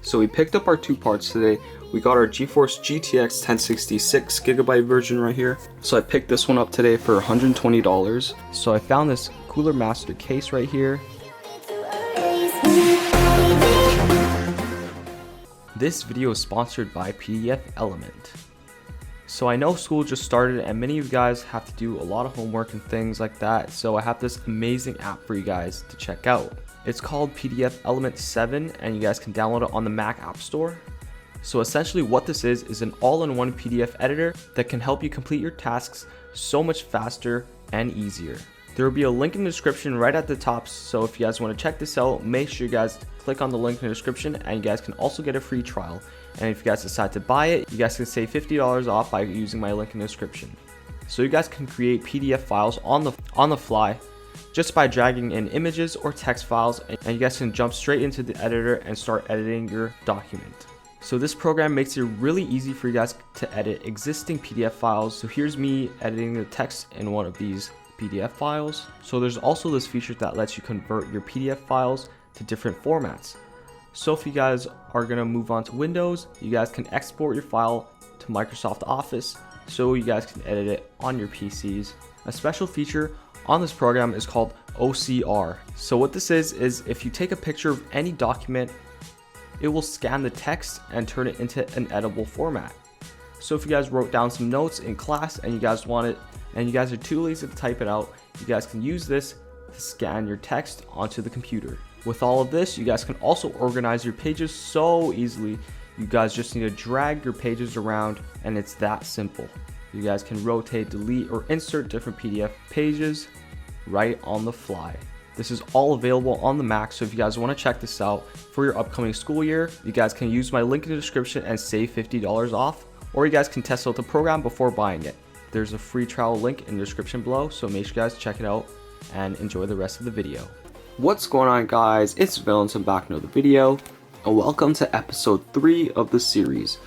So we picked up our two parts today. We got our GeForce GTX 1060 6GB version right here. So I picked this one up today for $120. So I found this Cooler Master case right here. This video is sponsored by PDF Element. So I know school just started and many of you guys have to do a lot of homework and things like that. So I have this amazing app for you guys to check out. It's called PDF Element 7 and you guys can download it on the Mac App Store. So essentially what this is an all-in-one PDF editor that can help you complete your tasks so much faster and easier. There will be a link in the description right at the top, so if you guys want to check this out, make sure you guys click on the link in the description and you guys can also get a free trial. And if you guys decide to buy it, you guys can save $50 off by using my link in the description. So you guys can create PDF files on the fly just by dragging in images or text files, and you guys can jump straight into the editor and start editing your document. So this program makes it really easy for you guys to edit existing PDF files. So here's me editing the text in one of these PDF files. So there's also this feature that lets you convert your PDF files to different formats. So if you guys are gonna move on to Windows, you guys can export your file to Microsoft Office so you guys can edit it on your PCs. A special feature on this program is called OCR. So what this is if you take a picture of any document, it will scan the text and turn it into an editable format. So if you guys wrote down some notes in class and you guys want it, and you guys are too lazy to type it out, you guys can use this to scan your text onto the computer. With all of this, you guys can also organize your pages so easily. You guys just need to drag your pages around and it's that simple. You guys can rotate, delete, or insert different PDF pages right on the fly. This is all available on the Mac, so if you guys want to check this out for your upcoming school year, you guys can use my link in the description and save $50 off, or you guys can test out the program before buying it. There's a free trial link in the description below, so make sure you guys check it out and enjoy the rest of the video. What's going on, guys? It's Valence, I'm back in another video, and welcome to episode 3 of the series.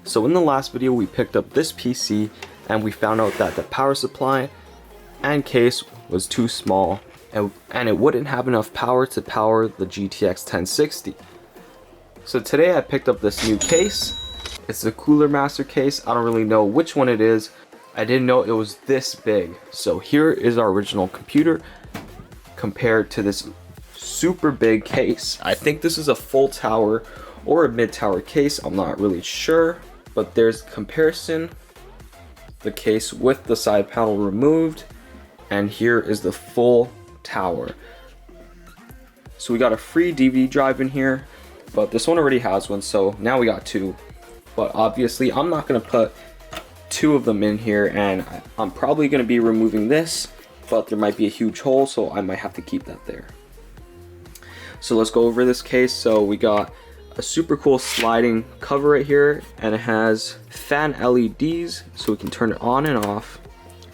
So in the last video, we picked up this PC and we found out that the power supply and case was too small and it wouldn't have enough power to power the GTX 1060. So today I picked up this new case. It's a Cooler Master case. I don't really know which one it is. I didn't know it was this big. So here is our original computer compared to this super big case. I think this is a full tower or a mid tower case. I'm not really sure, but there's comparison. The case with the side panel removed, and here is the full tower. So we got a free DVD drive in here, but this one already has one, so now we got 2. But obviously I'm not gonna put 2 of them in here, and I'm probably gonna be removing this, but there might be a huge hole, so I might have to keep that there. So let's go over this case. So we got a super cool sliding cover right here, and it has fan LEDs, so we can turn it on and off,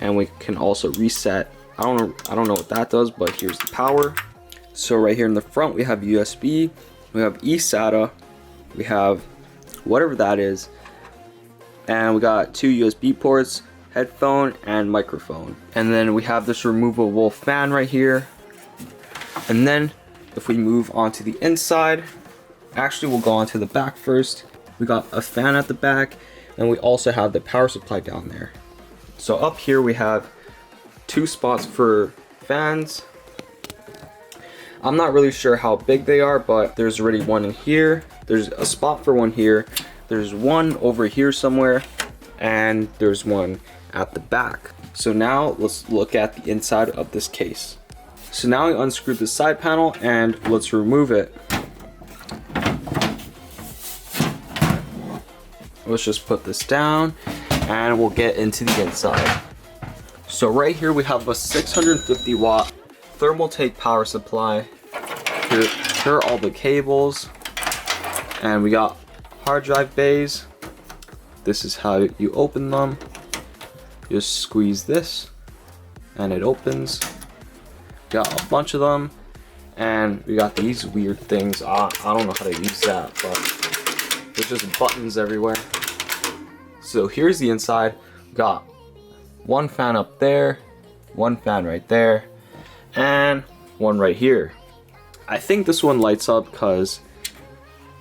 and we can also reset. I don't know what that does, but here's the power. So right here in the front we have USB, we have eSATA, we have whatever that is, and we got 2 USB ports, headphone and microphone. And then we have this removable fan right here. And then if we move on to the inside, actually we'll go on to the back first. We got a fan at the back, and we also have the power supply down there. So up here we have 2 spots for fans. I'm not really sure how big they are, but there's already one in here. There's a spot for one here. There's one over here somewhere, and there's one at the back. So now let's look at the inside of this case. So now I unscrewed the side panel and let's remove it. Let's just put this down and we'll get into the inside. So right here we have a 650 watt Thermaltake power supply. Here are all the cables, and we got hard drive bays. This is how you open them. Just squeeze this and it opens. Got a bunch of them, and we got these weird things. I don't know how to use that, but there's just buttons everywhere. So here's the inside. Got one fan up there, one fan right there, and one right here. I think this one lights up because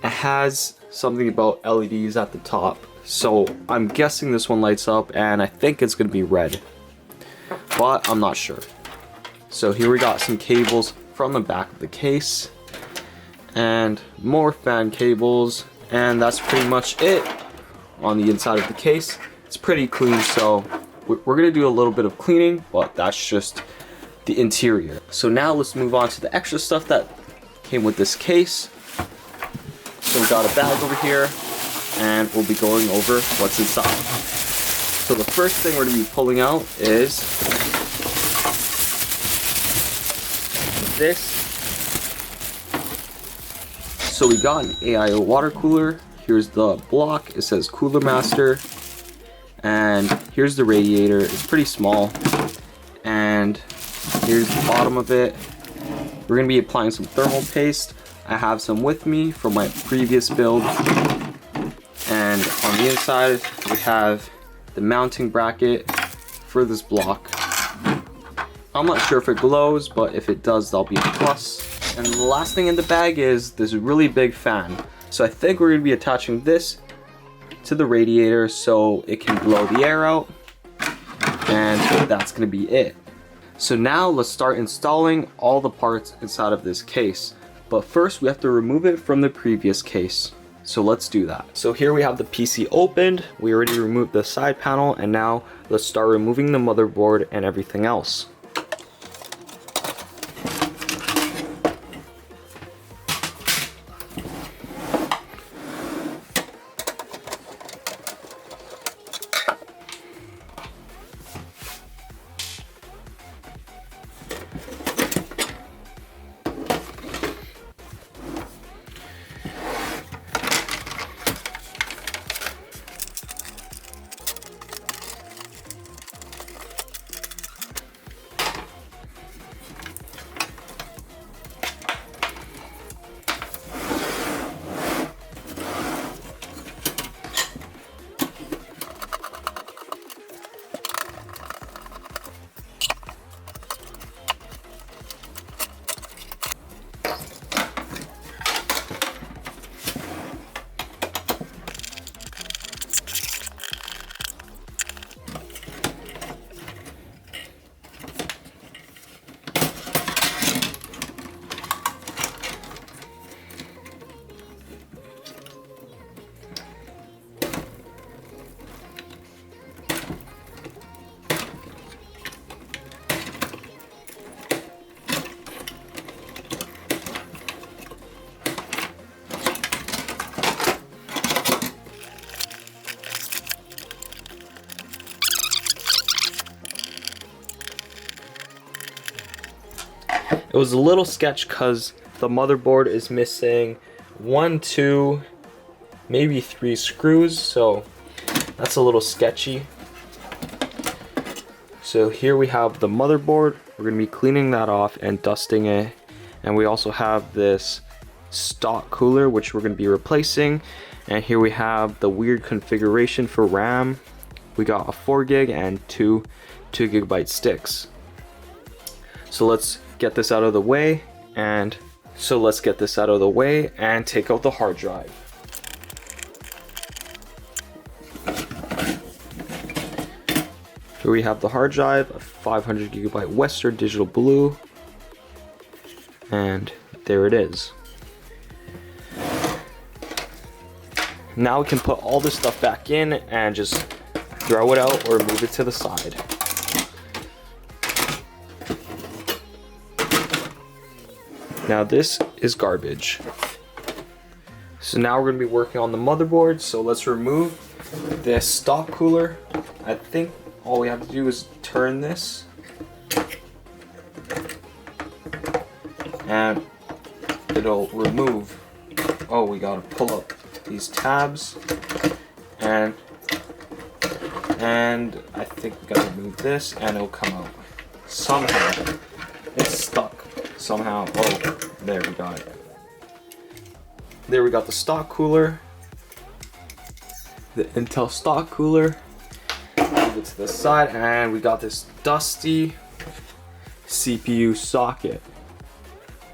It has something about LEDs at the top, so I'm guessing this one lights up, and I think it's gonna be red, but I'm not sure. So here we got some cables from the back of the case, and more fan cables, and that's pretty much it on the inside of the case. It's pretty clean, so we're gonna do a little bit of cleaning, but that's just the interior. So now let's move on to the extra stuff that came with this case. So we got a bag over here, and we'll be going over what's inside. So the first thing we're gonna be pulling out is this. So we got an AIO water cooler. Here's the block. It says Cooler Master. And here's the radiator. It's pretty small. And here's the bottom of it. We're going to be applying some thermal paste. I have some with me from my previous build. And on the inside, we have the mounting bracket for this block. I'm not sure if it glows, but if it does, that'll be a plus. And the last thing in the bag is this really big fan. So I think we're going to be attaching this to the radiator so it can blow the air out, and that's going to be it. So now let's start installing all the parts inside of this case, but first we have to remove it from the previous case. So let's do that. So here we have the PC opened. We already removed the side panel, and now let's start removing the motherboard and everything else. It was a little sketch because the motherboard is missing 1, 2, maybe 3 screws, so that's a little sketchy. So here we have the motherboard. We're going to be cleaning that off and dusting it. And we also have this stock cooler, which we're going to be replacing. And here we have the weird configuration for RAM. We got a 4 gig and 2 2GB sticks. So let's get this out of the way and take out the hard drive. Here we have the hard drive, a 500GB Western Digital Blue, and there it is. Now we can put all this stuff back in and just throw it out or move it to the side. Now this is garbage. So now we're going to be working on the motherboard. So let's remove this stock cooler. I think all we have to do is turn this. And it'll remove. Oh, we got to pull up these tabs. And I think we got to remove this and it'll come out. Somehow. It's stuck. Somehow, oh, there we got it. There we got the stock cooler, the Intel stock cooler. Move it to the side, and we got this dusty CPU socket.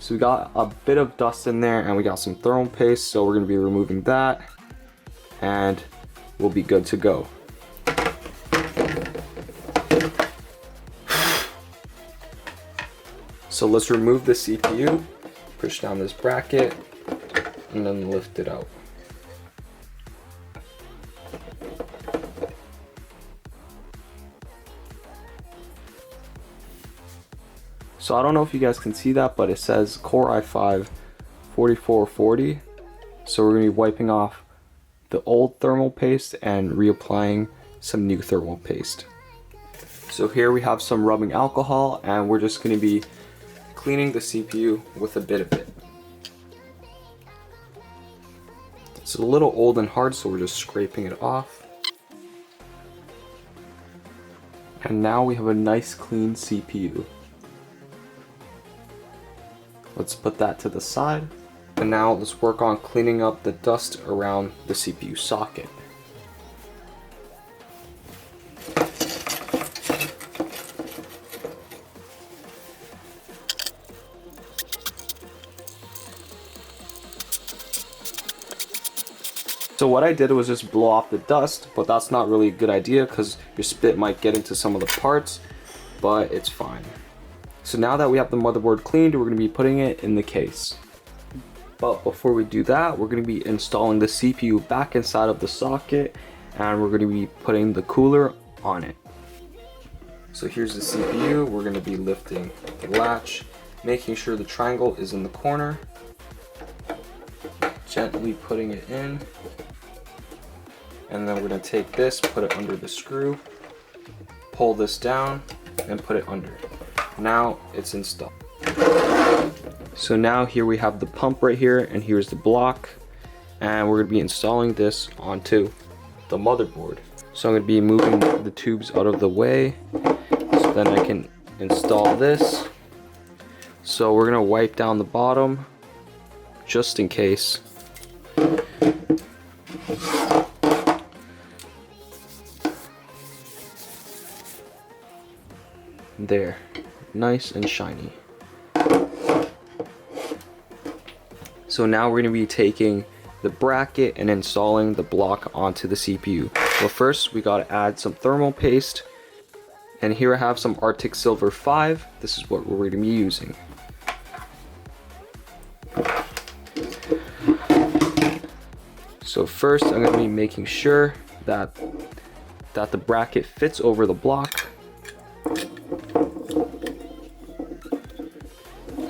So we got a bit of dust in there and we got some thermal paste, so we're gonna be removing that and we'll be good to go. So let's remove the CPU, push down this bracket, and then lift it out. So I don't know if you guys can see that, but it says Core i5 4440. So we're gonna be wiping off the old thermal paste and reapplying some new thermal paste. So here we have some rubbing alcohol and we're just gonna be cleaning the CPU with a bit of it. It's a little old and hard, so we're just scraping it off. And now we have a nice clean CPU. Let's put that to the side. And now let's work on cleaning up the dust around the CPU socket. So what I did was just blow off the dust, but that's not really a good idea because your spit might get into some of the parts, but it's fine. So now that we have the motherboard cleaned, we're going to be putting it in the case. But before we do that, we're going to be installing the CPU back inside of the socket and we're going to be putting the cooler on it. So here's the CPU. We're going to be lifting the latch, making sure the triangle is in the corner, gently putting it in, and then we're going to take this, put it under the screw, pull this down, and put it under. Now it's installed. So now here we have the pump right here, and here's the block, and we're going to be installing this onto the motherboard. So I'm going to be moving the tubes out of the way so then I can install this. So we're going to wipe down the bottom just in case. There, nice and shiny. So now we're going to be taking the bracket and installing the block onto the CPU. Well, first we got to add some thermal paste, and here I have some Arctic Silver 5. This is what we're going to be using. So first I'm going to be making sure that the bracket fits over the block.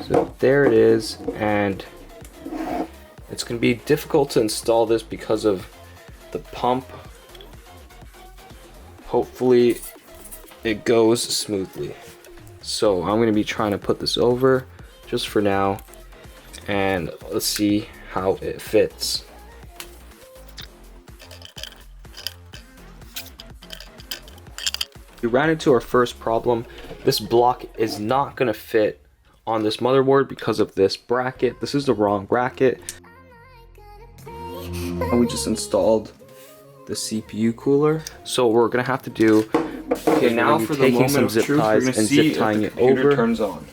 So there it is, and it's going to be difficult to install this because of the pump. Hopefully it goes smoothly. So I'm going to be trying to put this over just for now, and let's see how it fits. We ran into our first problem. This block is not going to fit on this motherboard because of this bracket. This is the wrong bracket. And we just installed the CPU cooler. So what we're gonna have to do, okay, now for the moment of truth, we're gonna see if the computer turns on.